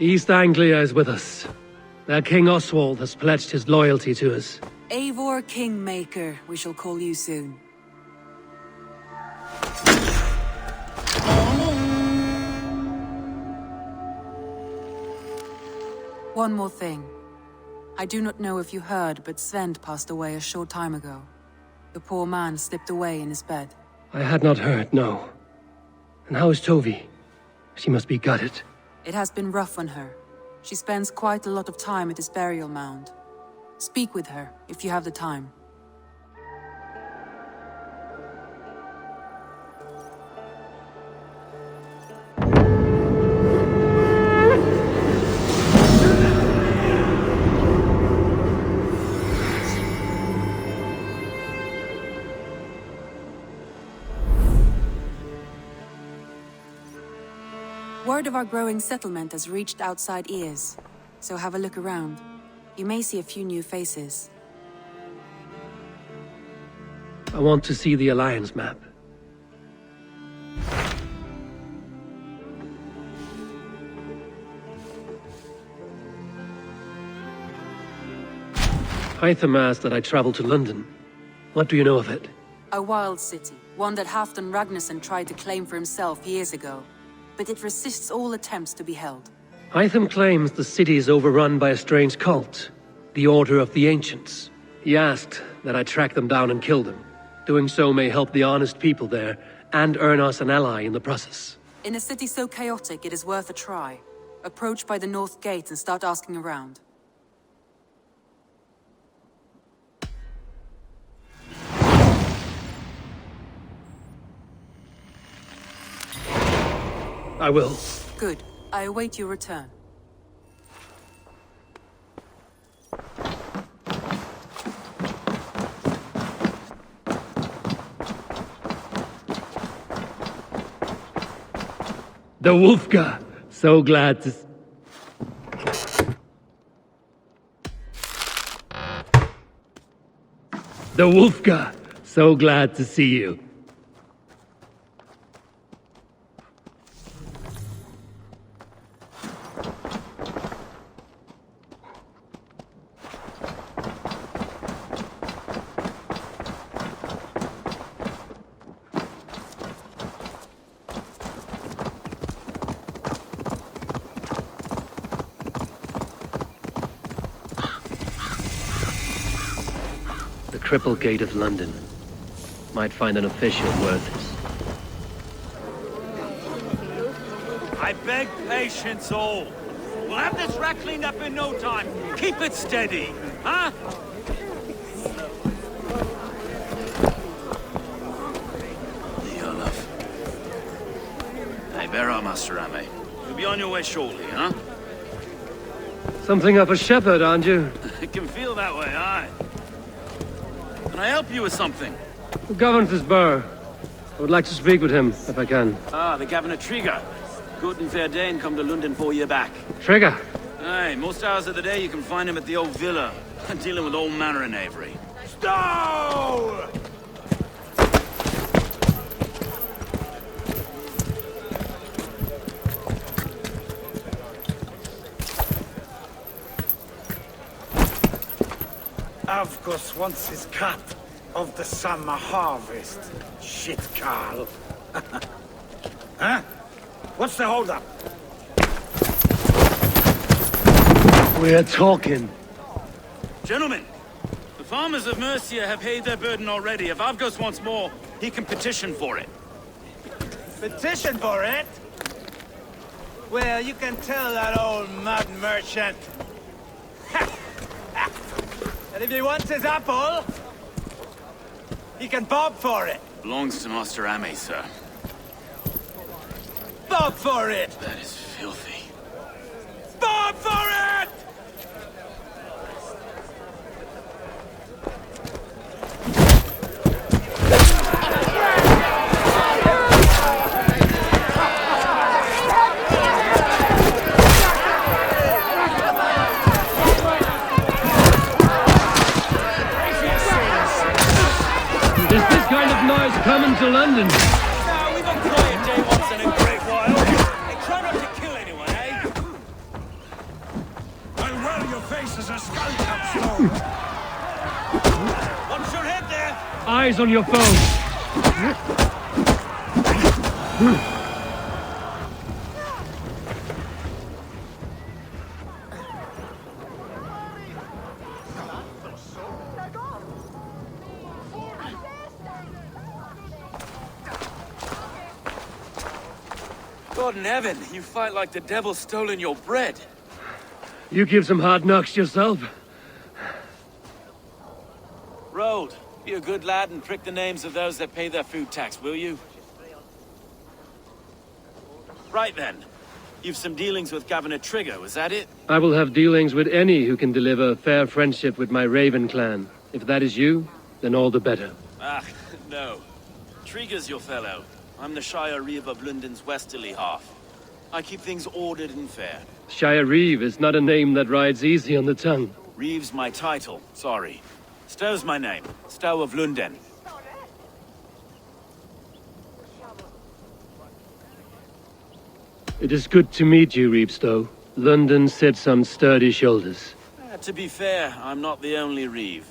East Anglia is with us. Their King Oswald has pledged his loyalty to us. Eivor Kingmaker, we shall call you soon. One more thing. I do not know if you heard, but Sven passed away a short time ago. The poor man slipped away in his bed. I had not heard, no. And how is Tovi? She must be gutted. It has been rough on her. She spends quite a lot of time at his burial mound. Speak with her, if you have the time. Word of our growing settlement has reached outside ears, so have a look around. You may see a few new faces. I want to see the Alliance map. Hytham asked that I travel to London. What do you know of it? A wild city, one that Halfdan Ragnarsson tried to claim for himself years ago. But it resists all attempts to be held. Hytham claims the city is overrun by a strange cult, the Order of the Ancients. He asked that I track them down and kill them. Doing so may help the honest people there, and earn us an ally in the process. In a city so chaotic, it is worth a try. Approach by the North Gate and start asking around. I will. Good. I await your return. The Wolfka! So glad to... The Wolfka! So glad to see you. Triple Gate of London. Might find an official worth it. I beg patience, all. We'll have this wreck cleaned up in no time. Keep it steady, huh? Olaf. Hey, bear up, Master Ame. You'll be on your way shortly, huh? Something of a shepherd, aren't you? It can feel that way, aye. Can I help you with something? Who governs this burr? I would like to speak with him, if I can. Ah, the Governor Trigger. Good and fair Dane come to London 4 year back. Trigger? Aye, most hours of the day you can find him at the old villa, dealing with all manner in Avery. Stow! Avgos wants his cut of the summer harvest. Shit, Carl. Huh? What's the holdup? We're talking. Gentlemen, the farmers of Mercia have paid their burden already. If Avgos wants more, he can petition for it. Petition for it? Well, you can tell that old mud merchant. And if he wants his apple, he can bob for it. Belongs to Master Ame, sir. Bob for it! That is filthy. Bob for it! Coming to London. No, we've a quiet day once in a great while. Hey, try not to kill anyone, eh? face as a skull capstone! Watch your head there! Eyes on your foe! God in heaven, you fight like the devil's stolen your bread. You give some hard knocks yourself. Road, be a good lad and prick the names of those that pay their food tax, will you? Right then. You've some dealings with Governor Trigger, was that it? I will have dealings with any who can deliver fair friendship with my Raven clan. If that is you, then all the better. Ah, no. Trigger's your fellow. I'm the Shire Reeve of London's westerly half. I keep things ordered and fair. Shire Reeve is not a name that rides easy on the tongue. Reeve's my title, sorry. Stow's my name. Stow of London. It is good to meet you, Reevestow. London sits on sturdy shoulders. To be fair, I'm not the only Reeve.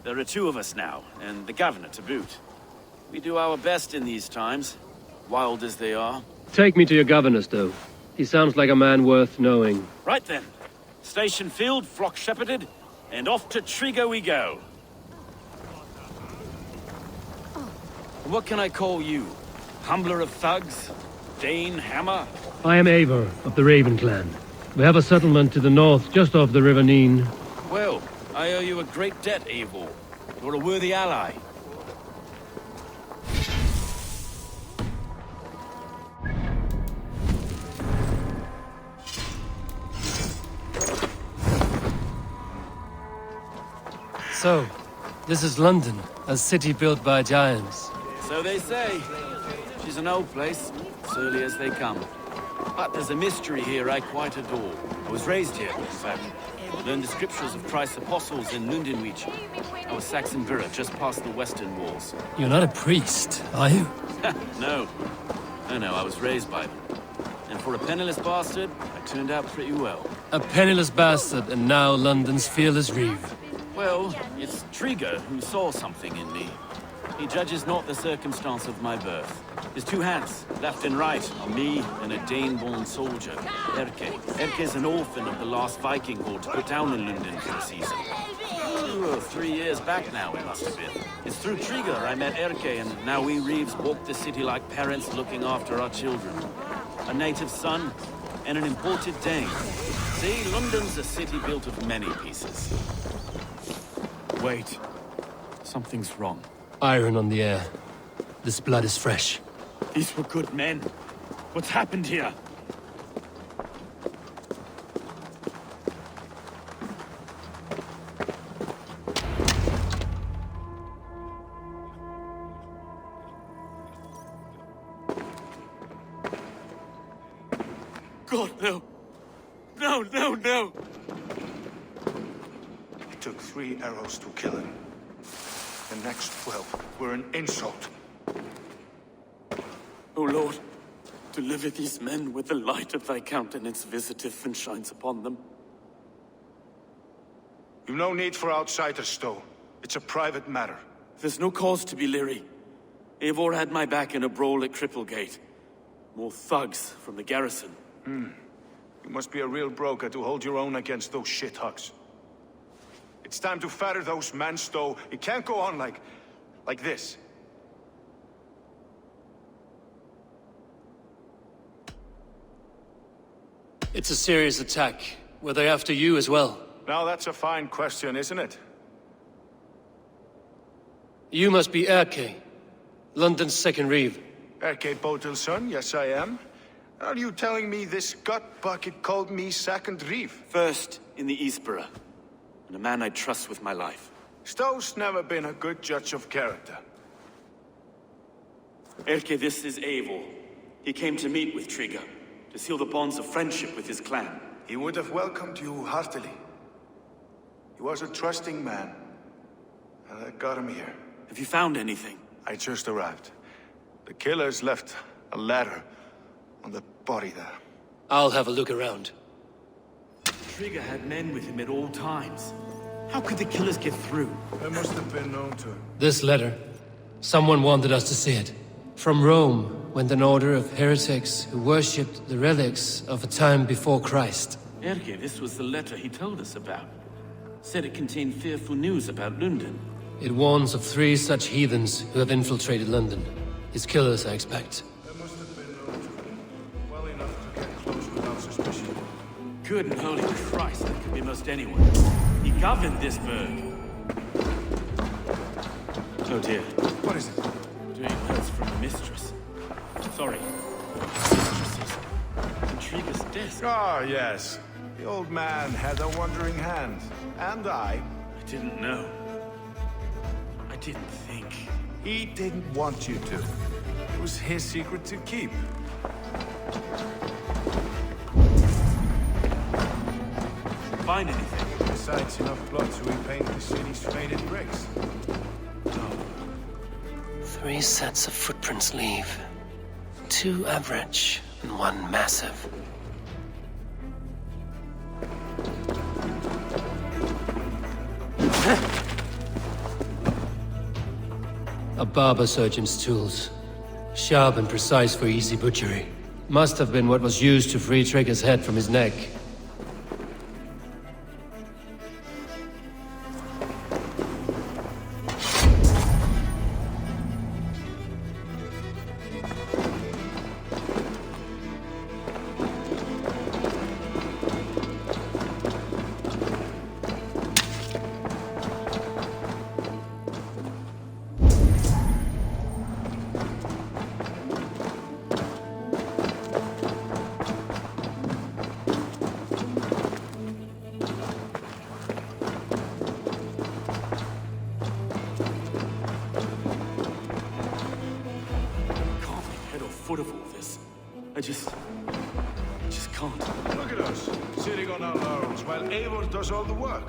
There are two of us now, and the governor to boot. We do our best in these times, wild as they are. Take me to your governor, Stow. He sounds like a man worth knowing. Right then. Station filled, flock shepherded, and off to Trigo we go. What can I call you? Humbler of thugs? Dane Hammer? I am Eivor of the Raven clan. We have a settlement to the north, just off the River Neen. Well, I owe you a great debt, Eivor. You're a worthy ally. So, this is London, a city built by giants. So they say. She's an old place, surly as they come. But there's a mystery here I quite adore. I was raised here, in fact. Learned the scriptures of Christ's apostles in Lundenwich, our Saxon borough just past the western walls. You're not a priest, are you? No. No, I was raised by them. And for a penniless bastard, I turned out pretty well. A penniless bastard, and now London's fearless Reeve. Well, it's Trigger who saw something in me. He judges not the circumstance of my birth. His two hands, left and right, are me and a Dane-born soldier, Erke. Erke's an orphan of the last Viking horde put down in London for a season. 2 or 3 years back now, it must have been. It's through Trigger I met Erke, and now we Reeves walk the city like parents looking after our children. A native son and an imported Dane. See, London's a city built of many pieces. Wait. Something's wrong. Iron on the air. This blood is fresh. These were good men. What's happened here? God, no. No. It took 3 arrows to kill him. The next 12 were an insult. O Lord, deliver these men with the light of thy countenance visiteth and shines upon them. You've no need for outsiders, Stow. It's a private matter. There's no cause to be leery. Eivor had my back in a brawl at Cripplegate. More thugs from the garrison. You must be a real broker to hold your own against those shithugs. It's time to fetter those men, Stow. It can't go on like this. It's a serious attack. Were they after you as well? Now that's a fine question, isn't it? You must be Erke, London's second Reeve. Erke Botel's son, yes I am. Are you telling me this gut bucket called me second Reeve? First in the Eastborough, and a man I trust with my life. Stow's never been a good judge of character. Erke, this is Eivor. He came to meet with Trigger, to seal the bonds of friendship with his clan. He would have welcomed you heartily. He was a trusting man, and that got him here. Have you found anything? I just arrived. The killers left a ladder on the body there. I'll have a look around. Trigger had men with him at all times. How could the killers get through? They must have been known to him. This letter. Someone wanted us to see it. From Rome went an order of heretics who worshipped the relics of a time before Christ. Erke, this was the letter he told us about. Said it contained fearful news about London. It warns of 3 such heathens who have infiltrated London. His killers, I expect. They must have been known to him. Well enough to get close without suspicion. Good and holy Christ, that could be most anyone. He governed this burg. Oh dear. What is it? Doing hurts from a mistress. Sorry. Mistresses. Intrigue's desk. Ah, yes. The old man had a wandering hand. And I. I didn't know. I didn't think. He didn't want you to. It was his secret to keep. Find anything? Besides enough blood to repaint the city's faded bricks. 3 sets of footprints leave. 2 average and 1 massive. A barber surgeon's tools. Sharp and precise for easy butchery. Must have been what was used to free Trigger's head from his neck. Foot of all this. I just can't. Look at us, sitting on our laurels while Eivor does all the work.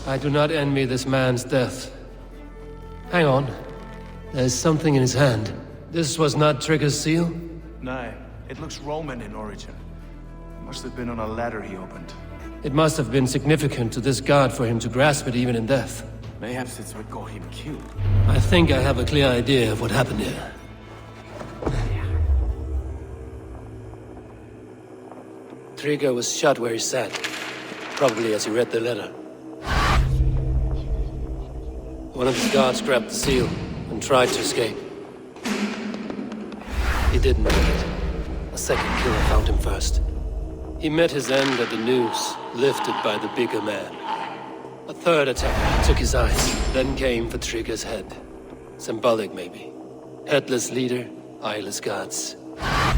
I do not envy this man's death. Hang on. There's something in his hand. This was not Trigger's seal? No, it looks Roman in origin. Must have been on a ladder he opened. It must have been significant to this god for him to grasp it even in death. Mayhaps it's what got him killed. I think I have a clear idea of what happened here. Trigger was shot where he sat. Probably as he read the letter. One of his guards grabbed the seal and tried to escape. He didn't make it. A second killer found him first. He met his end at the noose, lifted by the bigger man. A third attacker took his eyes, then came for Trigger's head. Symbolic, maybe. Headless leader, eyeless guards.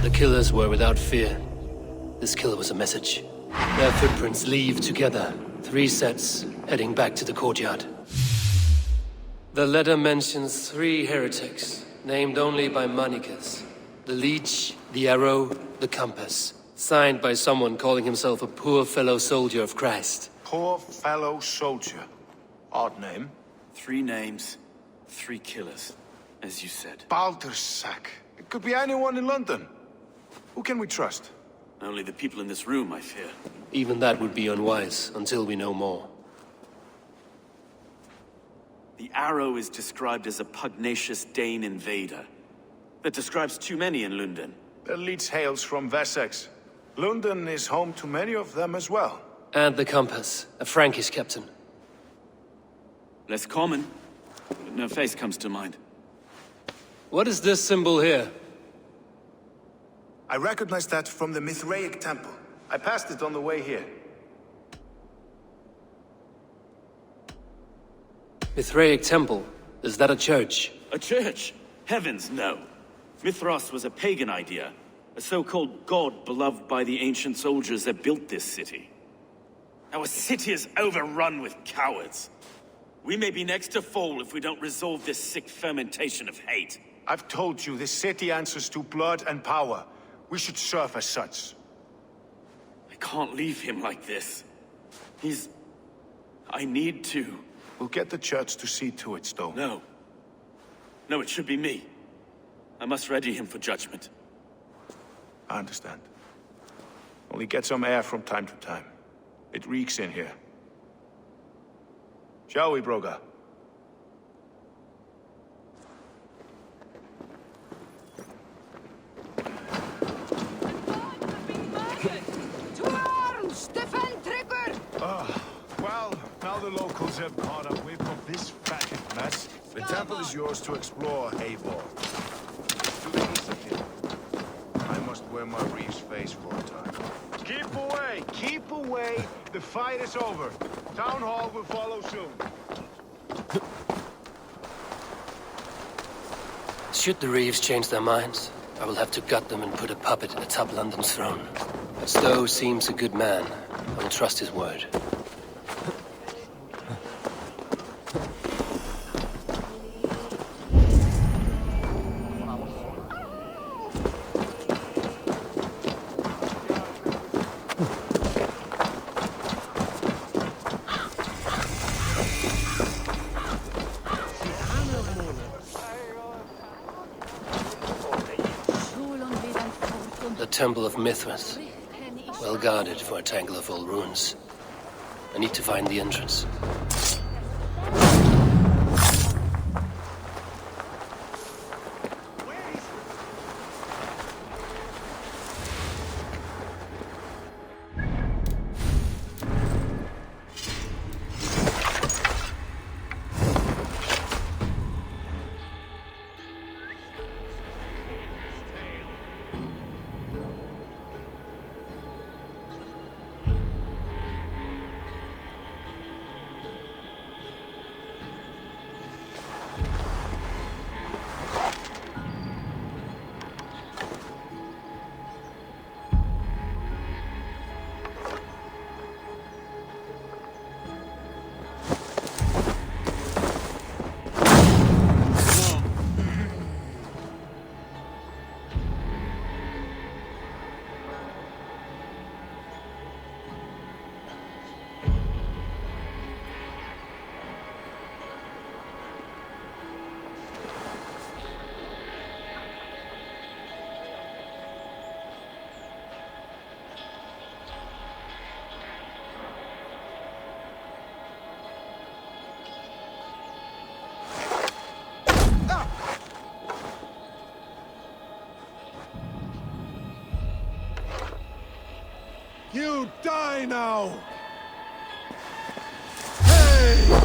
The killers were without fear. This kill was a message. Their footprints leave together. 3 sets, heading back to the courtyard. The letter mentions 3 heretics, named only by Manicus. The Leech, the Arrow, the Compass. Signed by someone calling himself a poor fellow soldier of Christ. Poor fellow soldier. Odd name. 3 names, 3 killers, as you said. Baldersack. It could be anyone in London. Who can we trust? Only the people in this room, I fear. Even that would be unwise, until we know more. The Arrow is described as a pugnacious Dane invader. That describes too many in London. The Leech hails from Wessex. London is home to many of them as well. And the Compass, a Frankish captain. Less common, but no face comes to mind. What is this symbol here? I recognize that from the Mithraic temple. I passed it on the way here. Mithraic temple? Is that a church? A church? Heavens, no. Mithras was a pagan idea. A so-called god beloved by the ancient soldiers that built this city. Our city is overrun with cowards. We may be next to fall if we don't resolve this sick fermentation of hate. I've told you, this city answers to blood and power. We should serve as such. I can't leave him like this. I need to. We'll get the church to see to it, Stowe. No. No, it should be me. I must ready him for judgment. I understand. Only get some air from time to time. It reeks in here. Shall we, Broga? To arms! Defend Trigger! Well, now the locals have caught up with this fatted mess. The temple is yours to explore, Eivor. To the east of here. I must wear my reef's face for a time. Keep away! Keep away! The fight is over. Town Hall will follow soon. Should the Reeves change their minds, I will have to gut them and put a puppet atop London's throne. But Stowe seems a good man. I will trust his word. The Temple of Mithras. Well guarded for a tangle of old ruins. I need to find the entrance. You die now! Hey!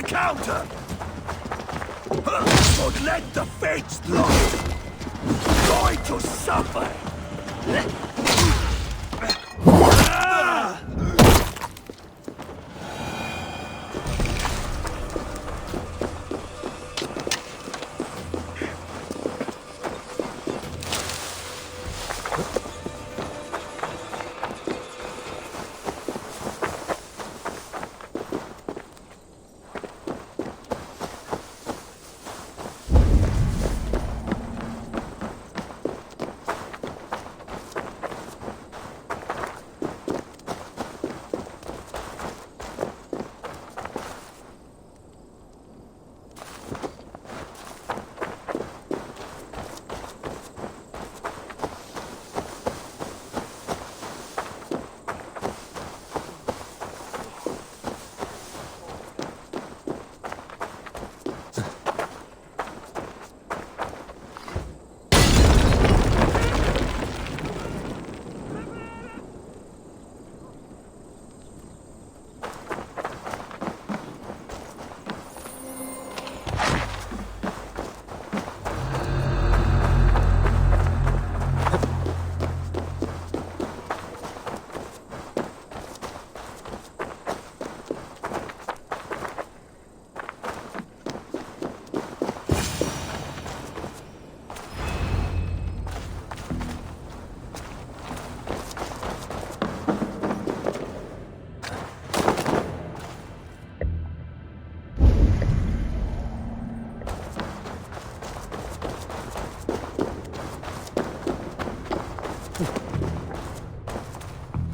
the counter! But let the fates lie! Going to suffer!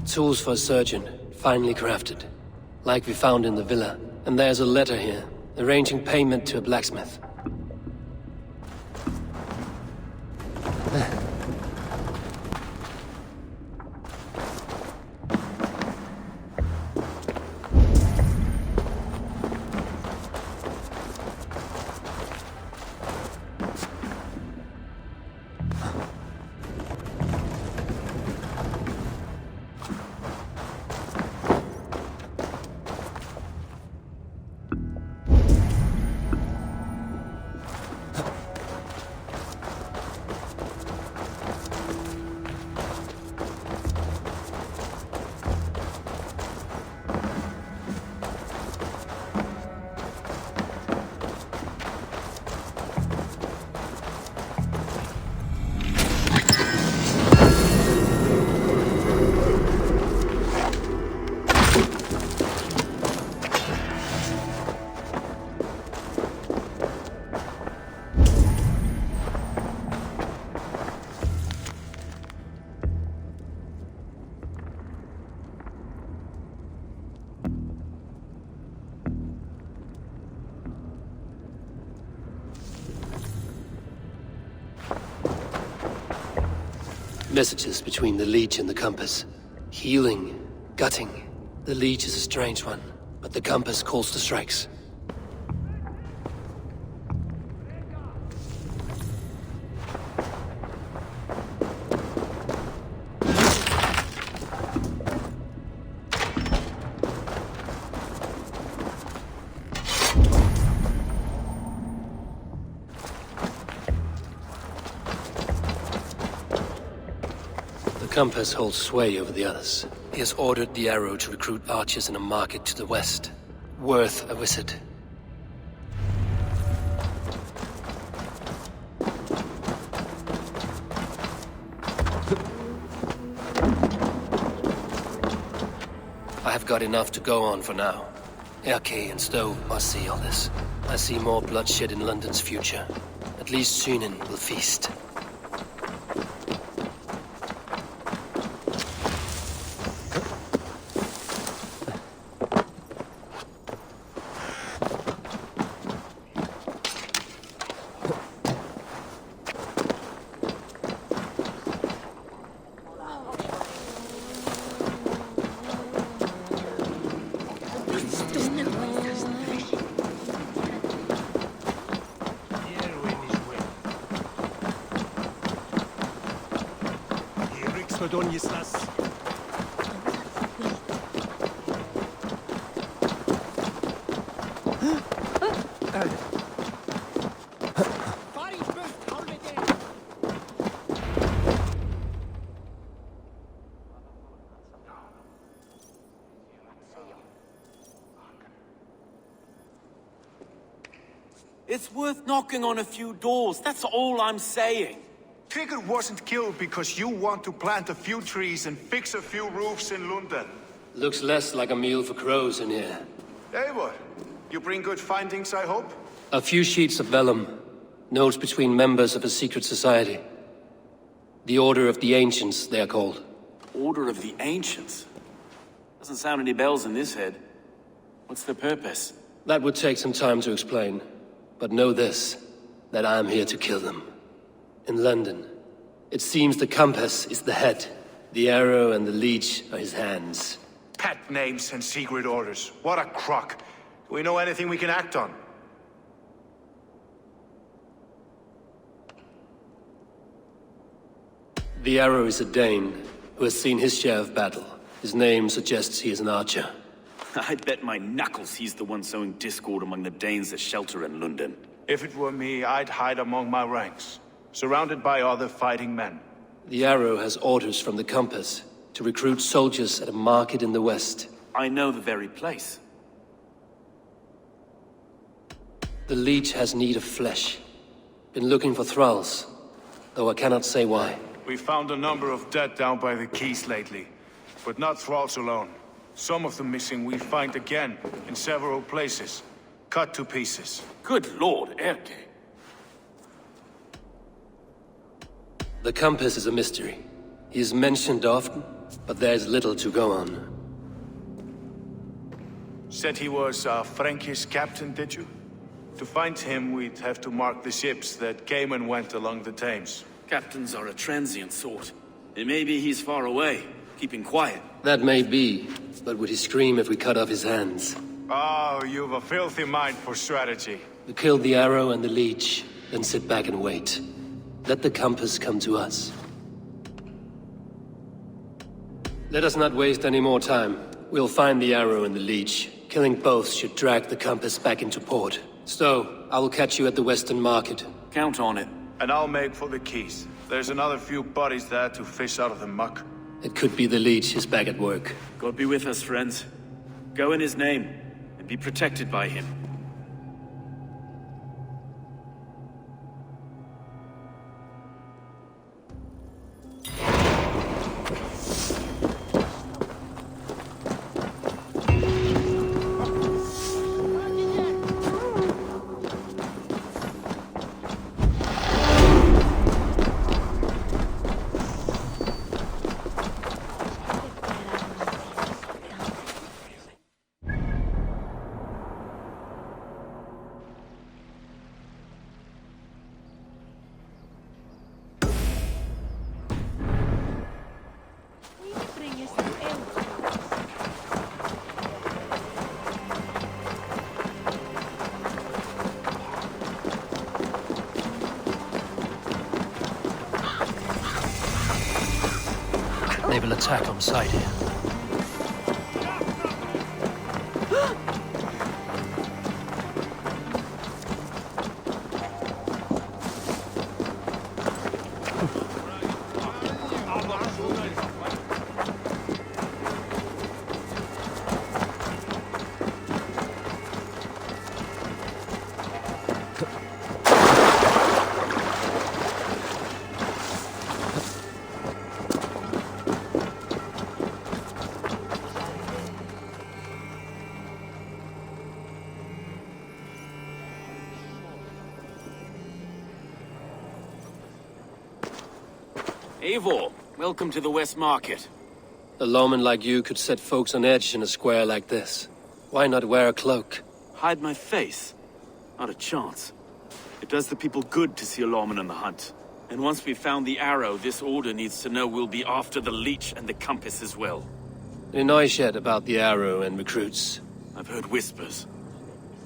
Tools for a surgeon, finely crafted. Like we found in the villa. And there's a letter here, arranging payment to a blacksmith. Messages between the Leech and the Compass. Healing, gutting. The Leech is a strange one, but the Compass calls the strikes. The Compass holds sway over the others. He has ordered the Arrow to recruit archers in a market to the west. Worth a visit. I have got enough to go on for now. Erke and Stowe must see all this. I see more bloodshed in London's future. At least Sunan will feast. It's worth knocking on a few doors, that's all I'm saying. Trigger wasn't killed because you want to plant a few trees and fix a few roofs in London. Looks less like a meal for crows in here. Eivor, you bring good findings, I hope? A few sheets of vellum. Notes between members of a secret society. The Order of the Ancients, they are called. Order of the Ancients? Doesn't sound any bells in this head. What's the purpose? That would take some time to explain. But know this, that I am here to kill them. In London, it seems the compass is the head. The arrow and the leech are his hands. Pet names and secret orders. What a crock. Do we know anything we can act on? The arrow is a Dane, who has seen his share of battle. His name suggests he is an archer. I'd bet my knuckles he's the one sowing discord among the Danes that shelter in London. If it were me, I'd hide among my ranks, surrounded by other fighting men. The arrow has orders from the compass to recruit soldiers at a market in the west. I know the very place. The leech has need of flesh. Been looking for thralls, though I cannot say why. We found a number of dead down by the quays lately, but not thralls alone. Some of the missing we find again in several places, cut to pieces. Good lord, Erke. The compass is a mystery. He is mentioned often, but there is little to go on. Said he was a Frankish captain, did you? To find him, we'd have to mark the ships that came and went along the Thames. Captains are a transient sort. It may be he's far away, keeping quiet. That may be, but would he scream if we cut off his hands? Oh, you've a filthy mind for strategy. We kill the arrow and the leech, then sit back and wait. Let the compass come to us. Let us not waste any more time. We'll find the arrow and the leech. Killing both should drag the compass back into port. So, I will catch you at the Western Market. Count on it. And I'll make for the quays. There's another few bodies there to fish out of the muck. It could be the leech is back at work. God be with us, friends. Go in his name, and be protected by him. They will attack on sight here. Eivor, welcome to the West Market. A lawman like you could set folks on edge in a square like this. Why not wear a cloak? Hide my face? Not a chance. It does the people good to see a lawman on the hunt. And once we've found the arrow, this order needs to know we'll be after the leech and the compass as well. Any noise yet about the arrow and recruits? I've heard whispers.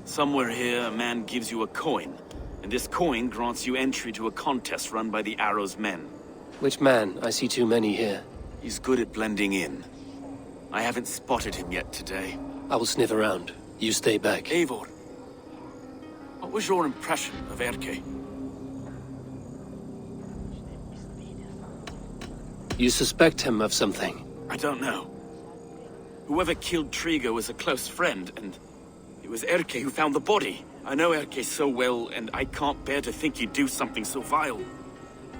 Somewhere here, a man gives you a coin, and this coin grants you entry to a contest run by the arrow's men. Which man? I see too many here. He's good at blending in. I haven't spotted him yet today. I will sniff around. You stay back. Eivor, what was your impression of Erke? You suspect him of something? I don't know. Whoever killed Trigo was a close friend, and it was Erke who found the body. I know Erke so well, and I can't bear to think he'd do something so vile.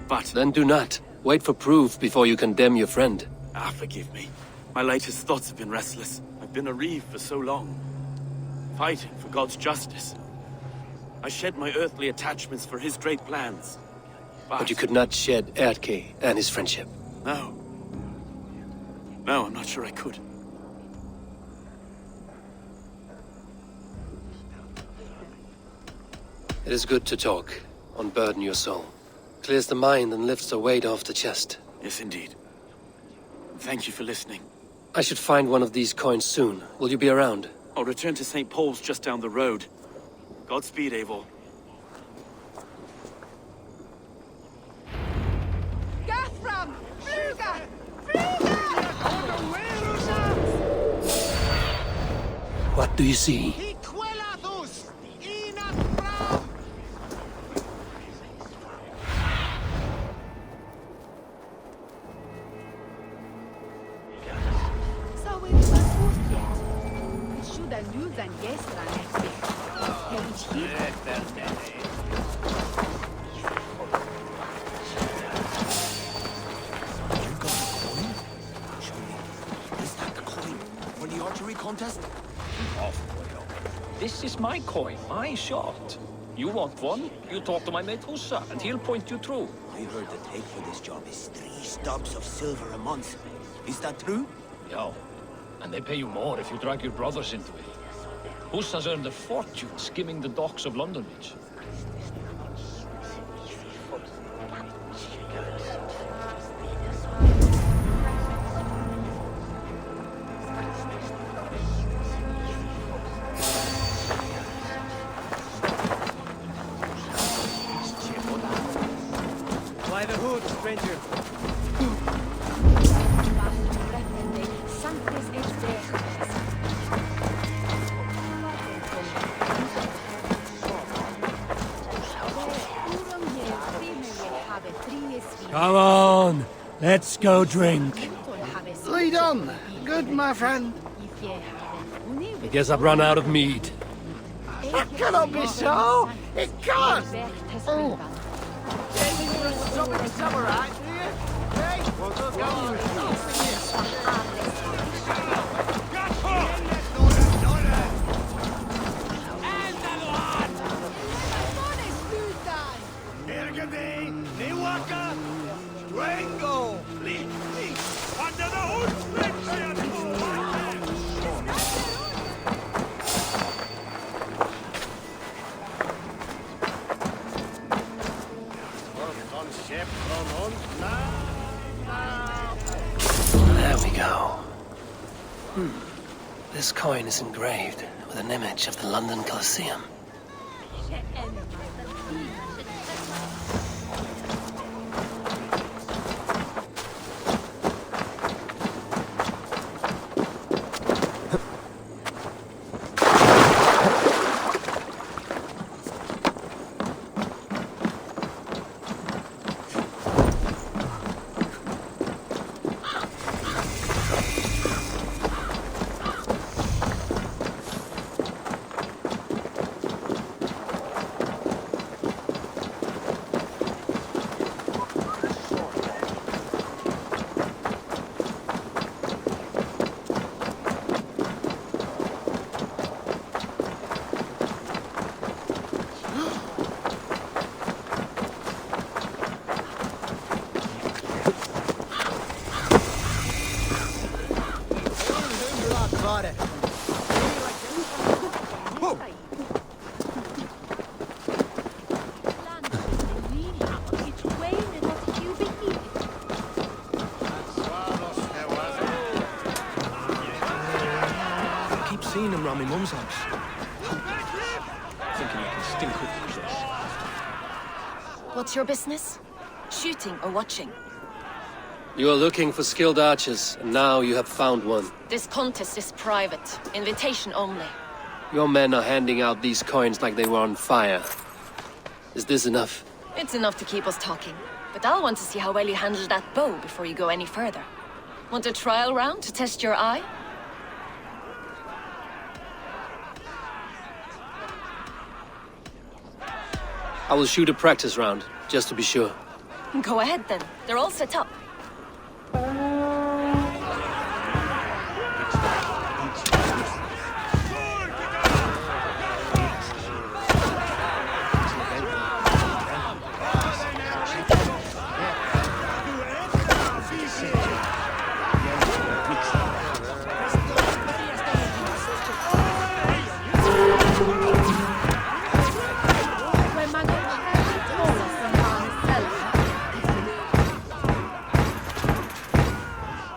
But... Then do not. Wait for proof before you condemn your friend. forgive me. My latest thoughts have been restless. I've been a reeve for so long, fighting for God's justice. I shed my earthly attachments for his great plans. But you could not shed Erke and his friendship. No. No, I'm not sure I could. It is good to talk, unburden your soul. Clears the mind and lifts the weight off the chest. Yes, indeed. Thank you for listening. I should find one of these coins soon. Will you be around? I'll return to St. Paul's just down the road. Godspeed, Eivor. Gathram! Fluga! Fluga! What do you see? This is my coin, my shot. You want one? You talk to my mate Hussa, and he'll point you through. I heard the take for this job is 3 stubs of silver a month. Is that true? Yeah, and they pay you more if you drag your brothers into it. Hussa's earned a fortune skimming the docks of London Beach. By the hood, stranger. Come on, let's go drink. Lead on, good my friend. I guess I've run out of mead. That cannot be so. It can't. Oh. There we go. This coin is engraved with an image of the London Colosseum. Seen him round my mum's house. Thinking I can stink up the place. What's your business? Shooting or watching? You are looking for skilled archers, and now you have found one. This contest is private. Invitation only. Your men are handing out these coins like they were on fire. Is this enough? It's enough to keep us talking. But I'll want to see how well you handle that bow before you go any further. Want a trial round to test your eye? I will shoot a practice round, just to be sure. Go ahead then. They're all set up.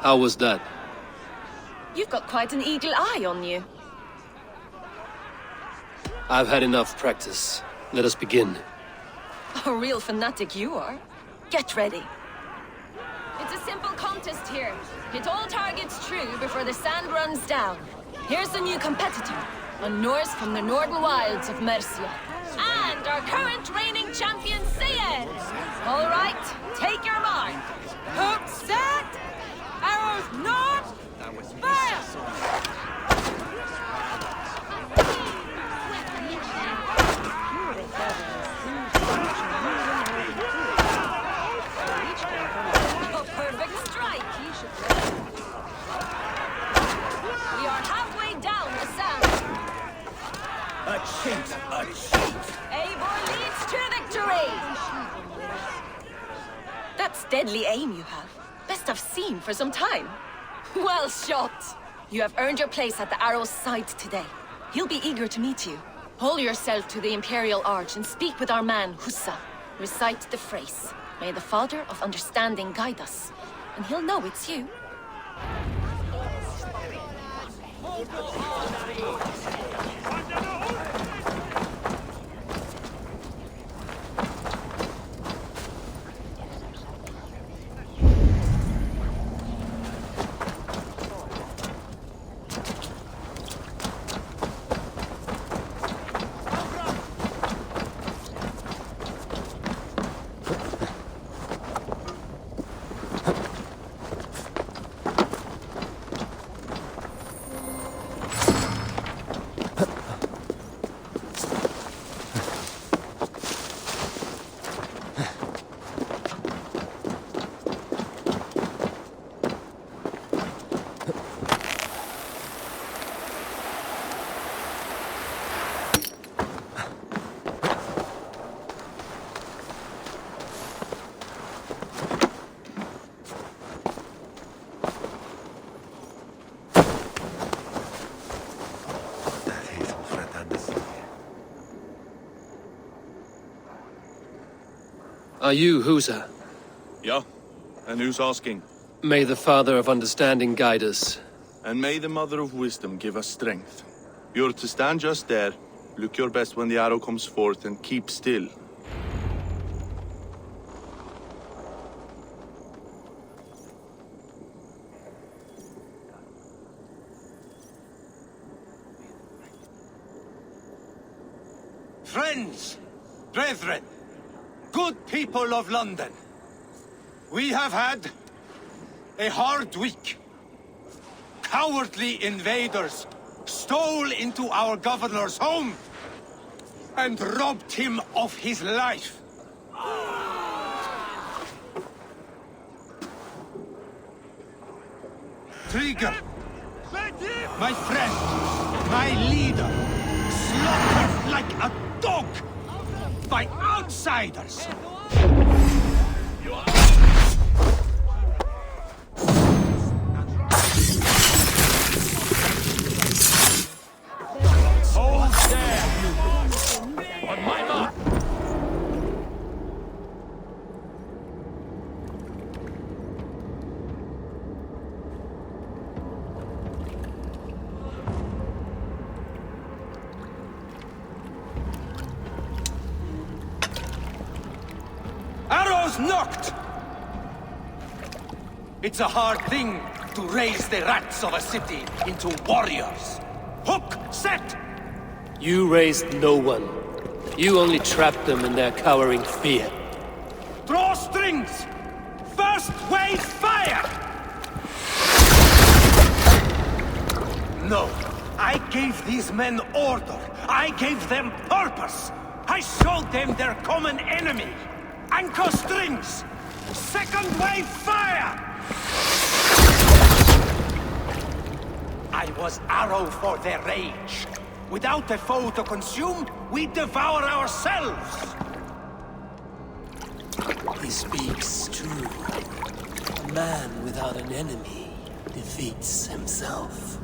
How was that? You've got quite an eagle eye on you. I've had enough practice. Let us begin. A real fanatic you are. Get ready. It's a simple contest here. Hit all targets true before the sand runs down. Here's the new competitor, a Norse from the northern wilds of Mercia. And our current reigning champion, Sayed. All right, take your mark. Hook set! Arrows north! Fire! A perfect strike! We are halfway down the sand. A cheat! A cheat! Eivor leads to victory! That's deadly aim you have. Best I've seen for some time. Well shot! You have earned your place at the Arrow's side today. He'll be eager to meet you. Hold yourself to the Imperial Arch and speak with our man, Hussa. Recite the phrase. May the Father of Understanding guide us. And he'll know it's you. Are you Husa? Yeah? And who's asking? May the Father of Understanding guide us. And may the Mother of Wisdom give us strength. You're to stand just there, look your best when the arrow comes forth, and keep still. Friends, brethren, good people of London, we have had a hard week. Cowardly invaders stole into our governor's home and robbed him of his life. Trigger, my friend, my leader, slaughtered like a dog by outsiders. Hold there! On my mark! Arrows knocked! It's a hard thing to raise the rats of a city into warriors. Hook, set! You raised no one. You only trapped them in their cowering fear. Draw strings! First wave fire! No, I gave these men order. I gave them purpose. I showed them their common enemy. Anchor strings! Second wave fire! I was arrow for their rage. Without a foe to consume, we devour ourselves! He speaks true. A man without an enemy defeats himself.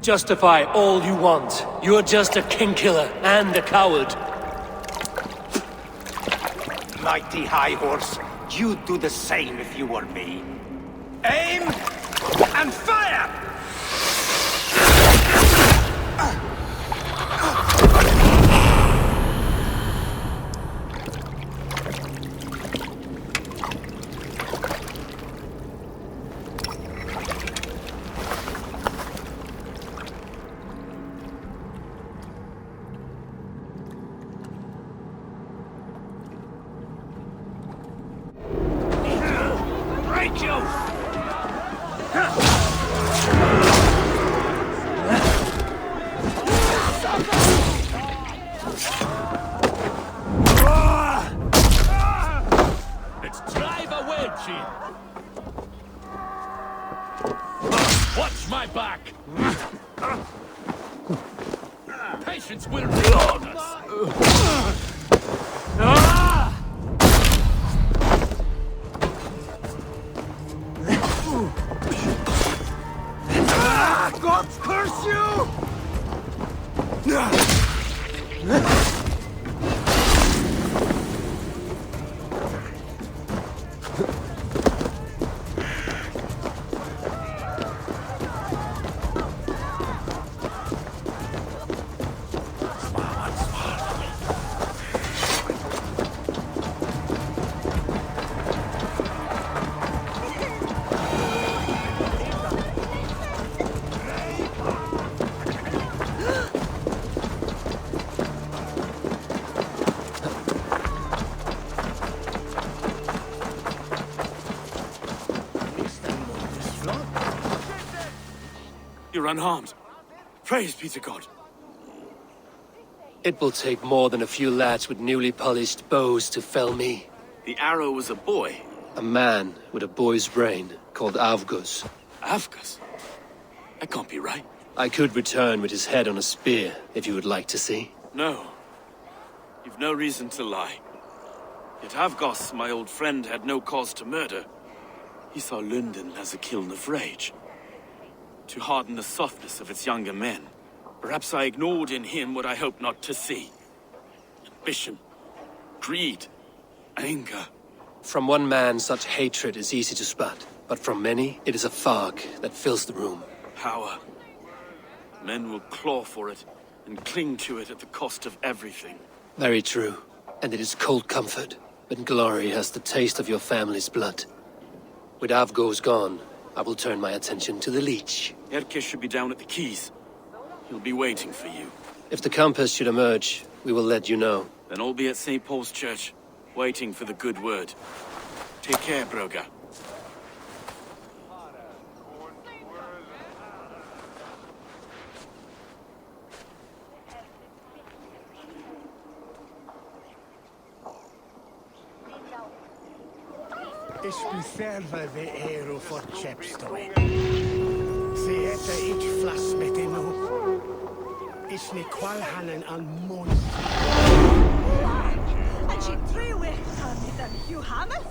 Justify all you want. You're just a king-killer and a coward. Mighty High Horse, you'd do the same if you were me. Aim and fire! Let's drive a wedge in. Watch my back. Patience will reward us. God curse you! You're unharmed. Praise be to God. It will take more than a few lads with newly polished bows to fell me. The arrow was a boy. A man with a boy's brain, called Avgus. Avgus? That can't be right. I could return with his head on a spear, if you would like to see. No. You've no reason to lie. Yet Avgos, my old friend, had no cause to murder. He saw London as a kiln of rage. To harden the softness of its younger men. Perhaps I ignored in him what I hoped not to see. Ambition, greed, anger. From one man, such hatred is easy to spot. But from many, it is a fog that fills the room. Power. Men will claw for it and cling to it at the cost of everything. Very true. And it is cold comfort when glory has the taste of your family's blood. With Avgos gone, I will turn my attention to the Leech. Erke should be down at the quays. He'll be waiting for you. If the Compass should emerge, we will let you know. Then I'll be at St. Paul's Church, waiting for the good word. Take care, Broga. Is serva de aero for chepstoi. Se etta ich flas met eno. Is ni kwalhanen an mon. And she threw away from me than Hugh Hammond.